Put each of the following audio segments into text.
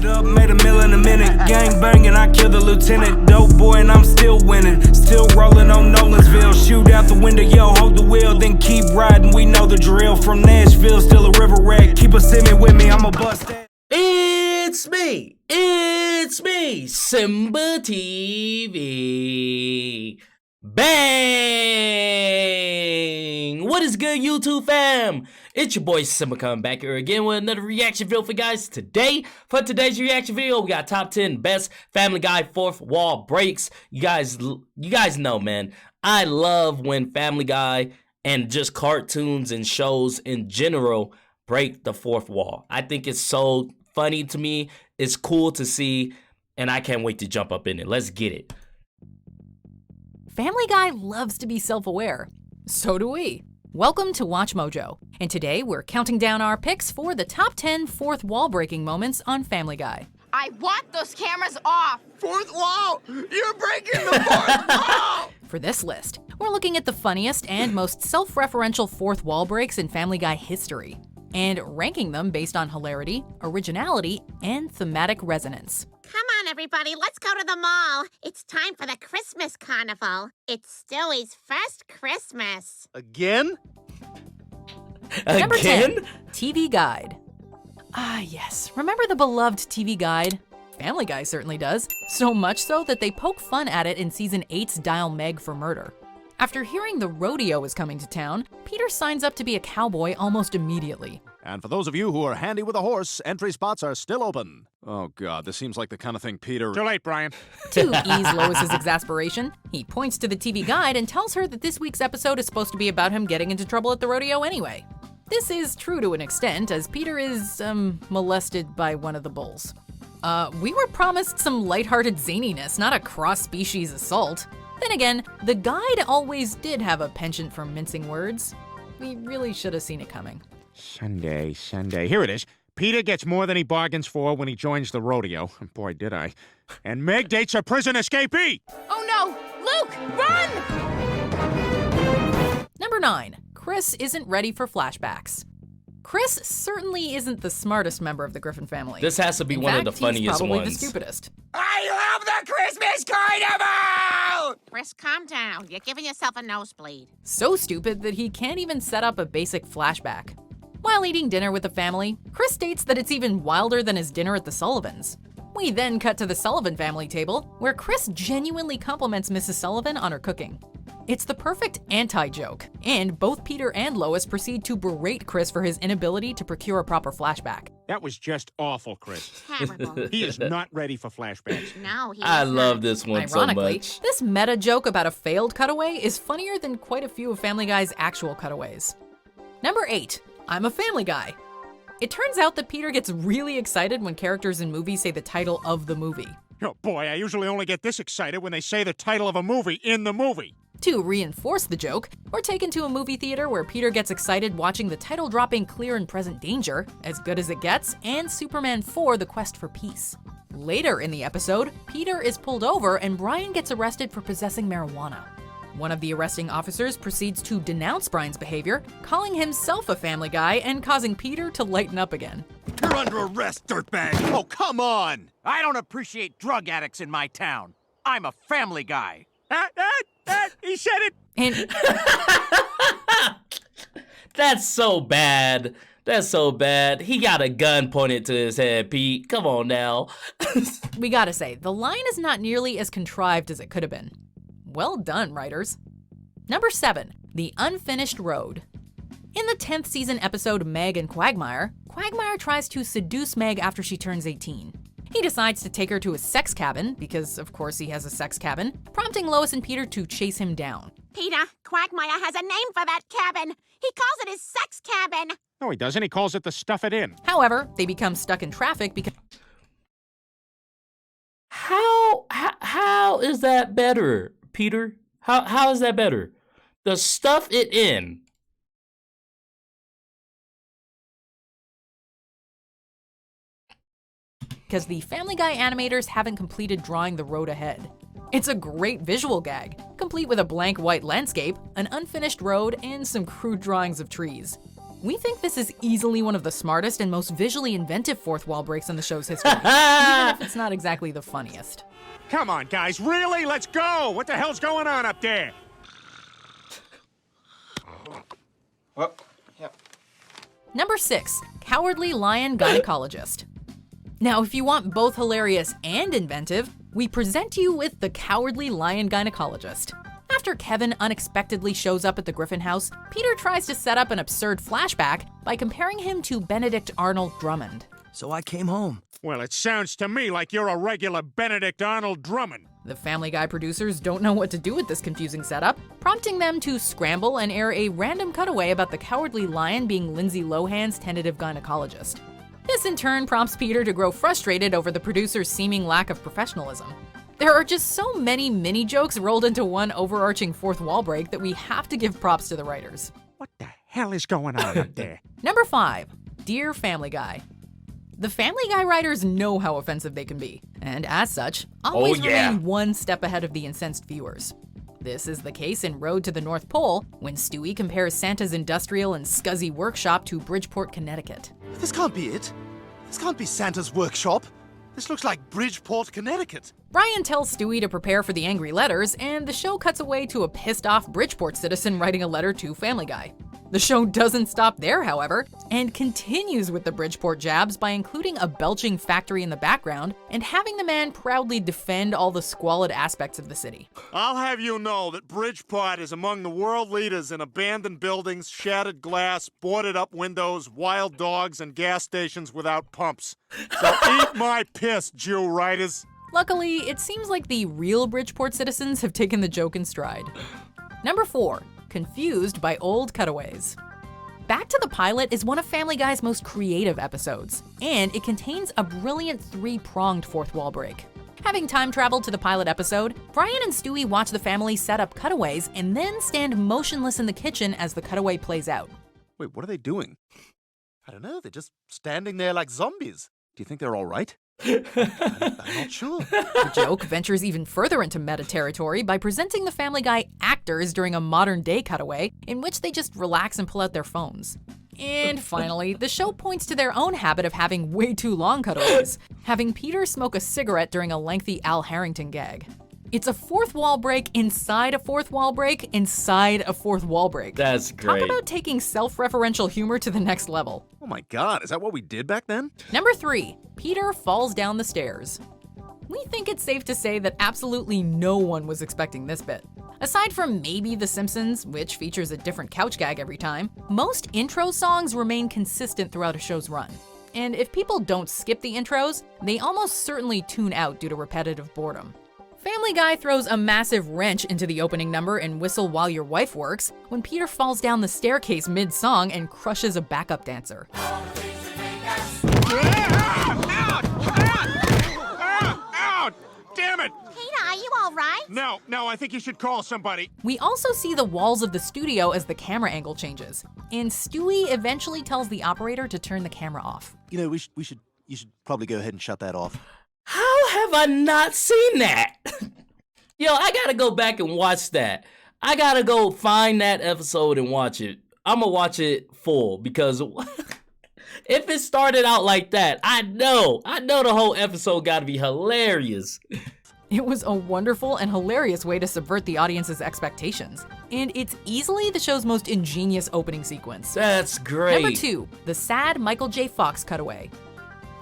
it up, made a meal in a minute. Gang banging, I killed the lieutenant. Dope boy and I'm still winning. Still rolling on Nolansville. Shoot out the window, yo, hold the wheel. Then keep riding, we know the drill. From Nashville, still a river rat. Keep a semi with me, I'ma bust that. It's me, SimbaTv. Bang! What is good, YouTube fam? It's your boy Simba coming back here again with another reaction video for you guys today. For today's reaction video, we got top 10 best Family Guy fourth wall breaks. You guys know, man, I love when Family Guy and just cartoons and shows in general break the fourth wall. I think it's so funny to me. It's cool to see, and I can't wait to jump up in it. Let's get it. Family Guy loves to be self-aware. So do we. Welcome to Watch Mojo, and today we're counting down our picks for the top 10 fourth wall breaking moments on Family Guy. I want those cameras off! Fourth wall! You're breaking the fourth wall! For this list, we're looking at the funniest and most self-referential fourth wall breaks in Family Guy history, and ranking them based on hilarity, originality, and thematic resonance. Come on, everybody, let's go to the mall. It's time for the Christmas carnival. It's Stewie's first Christmas. Again? Number 10, Again? TV Guide. Ah, yes. Remember the beloved TV Guide? Family Guy certainly does. So much so that they poke fun at it in Season 8's Dial Meg for Murder. After hearing the rodeo is coming to town, Peter signs up to be a cowboy almost immediately. And for those of you who are handy with a horse, entry spots are still open. Oh God, this seems like the kind of thing Peter— Too late, Brian. To ease Lois's exasperation, he points to the TV Guide and tells her that this week's episode is supposed to be about him getting into trouble at the rodeo anyway. This is true to an extent, as Peter is, molested by one of the bulls. We were promised some lighthearted zaniness, not a cross-species assault. Then again, the guide always did have a penchant for mincing words. We really should have seen it coming. Sunday. Here it is. Peter gets more than he bargains for when he joins the rodeo. Boy, did I. And Meg dates a prison escapee! Oh no! Luke, run! Number 9. Chris isn't ready for flashbacks. Chris certainly isn't the smartest member of the Griffin family. This has to be In one fact, of the funniest he's probably ones. the stupidest. I love the Christmas carnival! Chris, calm down. You're giving yourself a nosebleed. So stupid that he can't even set up a basic flashback. While eating dinner with the family, Chris states that it's even wilder than his dinner at the Sullivans. We then cut to the Sullivan family table, where Chris genuinely compliments Mrs. Sullivan on her cooking. It's the perfect anti-joke, and both Peter and Lois proceed to berate Chris for his inability to procure a proper flashback. That was just awful, Chris. Terrible. He is not ready for flashbacks. No, he I is love not. this one so Ironically, much. this meta joke about a failed cutaway is funnier than quite a few of Family Guy's actual cutaways. Number 8. I'm a Family Guy. It turns out that Peter gets really excited when characters in movies say the title of the movie. Oh boy, I usually only get this excited when they say the title of a movie in the movie. To reinforce the joke, we're taken to a movie theater where Peter gets excited watching the title-dropping Clear and Present Danger, As Good as It Gets, and Superman 4: The Quest for Peace. Later in the episode, Peter is pulled over and Brian gets arrested for possessing marijuana. One of the arresting officers proceeds to denounce Brian's behavior, calling himself a Family Guy and causing Peter to lighten up again. You're under arrest, dirtbag! Oh, come on! I don't appreciate drug addicts in my town. I'm a Family Guy. He said it! And That's so bad. That's so bad. He got a gun pointed to his head, Pete. Come on now. we gotta say, the line is not nearly as contrived as it could have been. Well done, writers. Number 7. The Unfinished Road. In the 10th season episode Meg and Quagmire, Quagmire tries to seduce Meg after she turns 18. He decides to take her to his sex cabin, because of course he has a sex cabin, prompting Lois and Peter to chase him down. Peter, Quagmire has a name for that cabin. He calls it his sex cabin. No, he doesn't. He calls it the Stuff It In. However, they become stuck in traffic because How is that better, Peter? How is that better? The Stuff It In. the Family Guy animators haven't completed drawing the road ahead. It's a great visual gag, complete with a blank white landscape, an unfinished road, and some crude drawings of trees. We think this is easily one of the smartest and most visually inventive fourth wall breaks in the show's history, even if it's not exactly the funniest. Come on, guys, really? Let's go! What the hell's going on up there? Well, yep. Number 6, Cowardly Lion Gynecologist. Now, if you want both hilarious and inventive, we present you with the Cowardly Lion Gynecologist. After Kevin unexpectedly shows up at the Griffin house, Peter tries to set up an absurd flashback by comparing him to Benedict Arnold Drummond. So I came home. Well, it sounds to me like you're a regular Benedict Arnold Drummond. The Family Guy producers don't know what to do with this confusing setup, prompting them to scramble and air a random cutaway about the Cowardly Lion being Lindsay Lohan's tentative gynecologist. This in turn prompts Peter to grow frustrated over the producer's seeming lack of professionalism. There are just so many mini jokes rolled into one overarching fourth wall break that we have to give props to the writers. What the hell is going on up there? Number 5, Dear Family Guy. The Family Guy writers know how offensive they can be, and as such, always remain one step ahead of the incensed viewers. This is the case in Road to the North Pole, when Stewie compares Santa's industrial and scuzzy workshop to Bridgeport, Connecticut. This can't be it. This can't be Santa's workshop. This looks like Bridgeport, Connecticut. Brian tells Stewie to prepare for the angry letters, and the show cuts away to a pissed-off Bridgeport citizen writing a letter to Family Guy. The show doesn't stop there, however, and continues with the Bridgeport jabs by including a belching factory in the background and having the man proudly defend all the squalid aspects of the city. I'll have you know that Bridgeport is among the world leaders in abandoned buildings, shattered glass, boarded-up windows, wild dogs, and gas stations without pumps. So eat my piss, Jew writers. Luckily, it seems like the real Bridgeport citizens have taken the joke in stride. Number 4, Confused by Old Cutaways. Back to the Pilot is one of Family Guy's most creative episodes, and it contains a brilliant 3-pronged fourth wall break. Having time traveled to the pilot episode, Brian and Stewie watch the family set up cutaways and then stand motionless in the kitchen as the cutaway plays out. Wait, what are they doing? I don't know, they're just standing there like zombies. Do you think they're all right? I'm not sure. The joke ventures even further into meta territory by presenting the Family Guy actors during a modern-day cutaway in which they just relax and pull out their phones. And finally, the show points to their own habit of having way too long cutaways, having Peter smoke a cigarette during a lengthy Al Harrington gag. It's a fourth wall break inside a fourth wall break inside a fourth wall break. That's great. Talk about taking self-referential humor to the next level. Oh my god, is that what we did back then? Number 3, Peter falls down the stairs. We think it's safe to say that absolutely no one was expecting this bit. Aside from maybe The Simpsons, which features a different couch gag every time, most intro songs remain consistent throughout a show's run. And if people don't skip the intros, they almost certainly tune out due to repetitive boredom. Family Guy throws a massive wrench into the opening number in Whistle While Your Wife Works when Peter falls down the staircase mid-song and crushes a backup dancer. Out! Damn it! Peter, are you all right? No, I think you should call somebody. We also see the walls of the studio as the camera angle changes, and Stewie eventually tells the operator to turn the camera off. You know, you should probably go ahead and shut that off. How have I not seen that? Yo, I gotta go back and watch that. I gotta go find that episode and watch it. I'm gonna watch it full because if it started out like that, I know the whole episode gotta be hilarious. It was a wonderful and hilarious way to subvert the audience's expectations, and it's easily the show's most ingenious opening sequence. That's great. Number 2, the sad Michael J. Fox cutaway.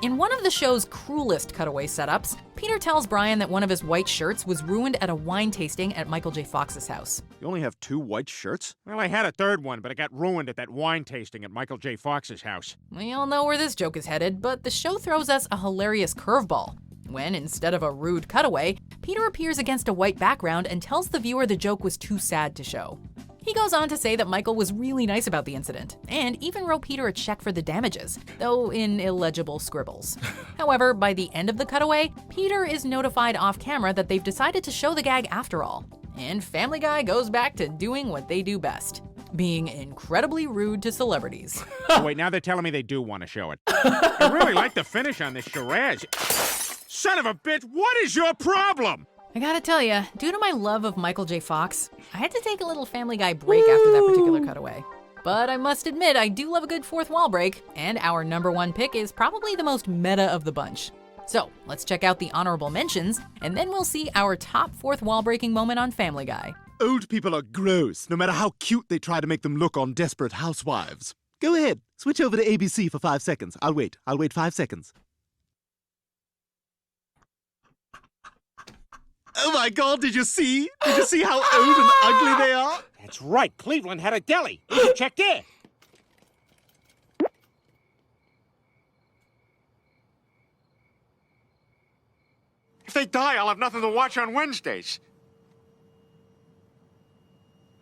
In one of the show's cruelest cutaway setups, Peter tells Brian that one of his white shirts was ruined at a wine tasting at Michael J. Fox's house. You only have 2 white shirts? Well, I had a third one, but it got ruined at that wine tasting at Michael J. Fox's house. We all know where this joke is headed, but the show throws us a hilarious curveball. When, instead of a rude cutaway, Peter appears against a white background and tells the viewer the joke was too sad to show. He goes on to say that Michael was really nice about the incident, and even wrote Peter a check for the damages, though in illegible scribbles. However, by the end of the cutaway, Peter is notified off camera that they've decided to show the gag after all, and Family Guy goes back to doing what they do best, being incredibly rude to celebrities. Oh, wait, now they're telling me they do want to show it. I really like the finish on this charade. Son of a bitch, what is your problem? I gotta tell ya, due to my love of Michael J. Fox, I had to take a little Family Guy break after that particular cutaway. But I must admit, I do love a good fourth wall break, and our number one pick is probably the most meta of the bunch. So let's check out the honorable mentions, and then we'll see our top fourth wall breaking moment on Family Guy. Old people are gross, no matter how cute they try to make them look on Desperate Housewives. Go ahead, switch over to ABC for 5 seconds. I'll wait 5 seconds. Oh my God, did you see? Did you see how old and ugly they are? That's right. Cleveland had a deli. You should check there. If they die, I'll have nothing to watch on Wednesdays.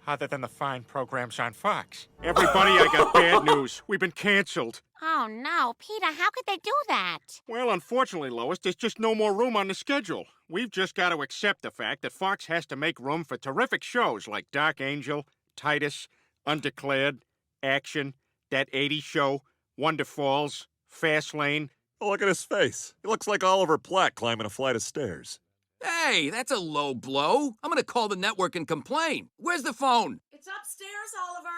Other than the fine programs on Fox. Everybody, I got bad news. We've been canceled. Oh no, Peter, how could they do that? Well, unfortunately, Lois, there's just no more room on the schedule. We've just got to accept the fact that Fox has to make room for terrific shows like Dark Angel, Titus, Undeclared, Action, That 80s Show, Wonder Falls, Fast Lane. Oh, look at his face. He looks like Oliver Platt climbing a flight of stairs. Hey, that's a low blow. I'm gonna call the network and complain. Where's the phone? It's upstairs, Oliver.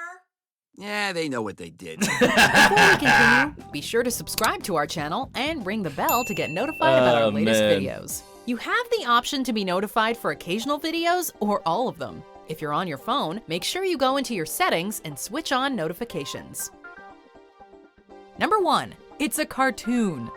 Yeah, they know what they did. Before we continue, be sure to subscribe to our channel and ring the bell to get notified about our latest videos. You have the option to be notified for occasional videos or all of them. If you're on your phone, make sure you go into your settings and switch on notifications. Number 1, it's a cartoon.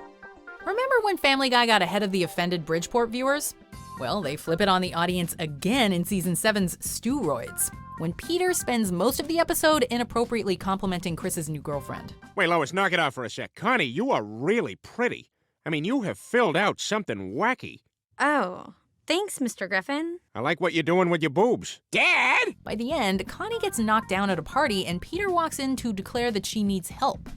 Remember when Family Guy got ahead of the offended Bridgeport viewers? Well, they flip it on the audience again in Season 7's Steroids, when Peter spends most of the episode inappropriately complimenting Chris's new girlfriend. Wait, Lois, knock it off for a sec. Connie, you are really pretty. I mean, you have filled out something wacky. Oh, thanks, Mr. Griffin. I like what you're doing with your boobs. Dad! By the end, Connie gets knocked down at a party and Peter walks in to declare that she needs help.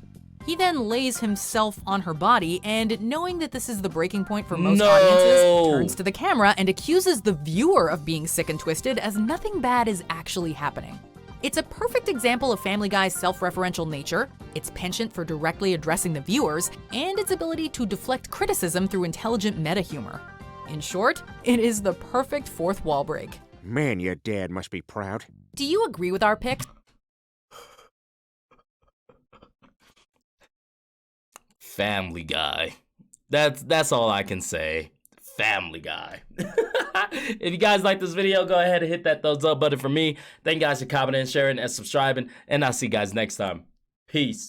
He then lays himself on her body and, knowing that this is the breaking point for most audiences, turns to the camera and accuses the viewer of being sick and twisted as nothing bad is actually happening. It's a perfect example of Family Guy's self-referential nature, its penchant for directly addressing the viewers, and its ability to deflect criticism through intelligent meta-humor. In short, it is the perfect fourth wall break. Man, your dad must be proud. Do you agree with our picks? Family Guy. That's all I can say. Family Guy. If you guys like this video, go ahead and hit that thumbs up button for me. Thank you guys for commenting, sharing, and subscribing, and I'll see you guys next time. Peace.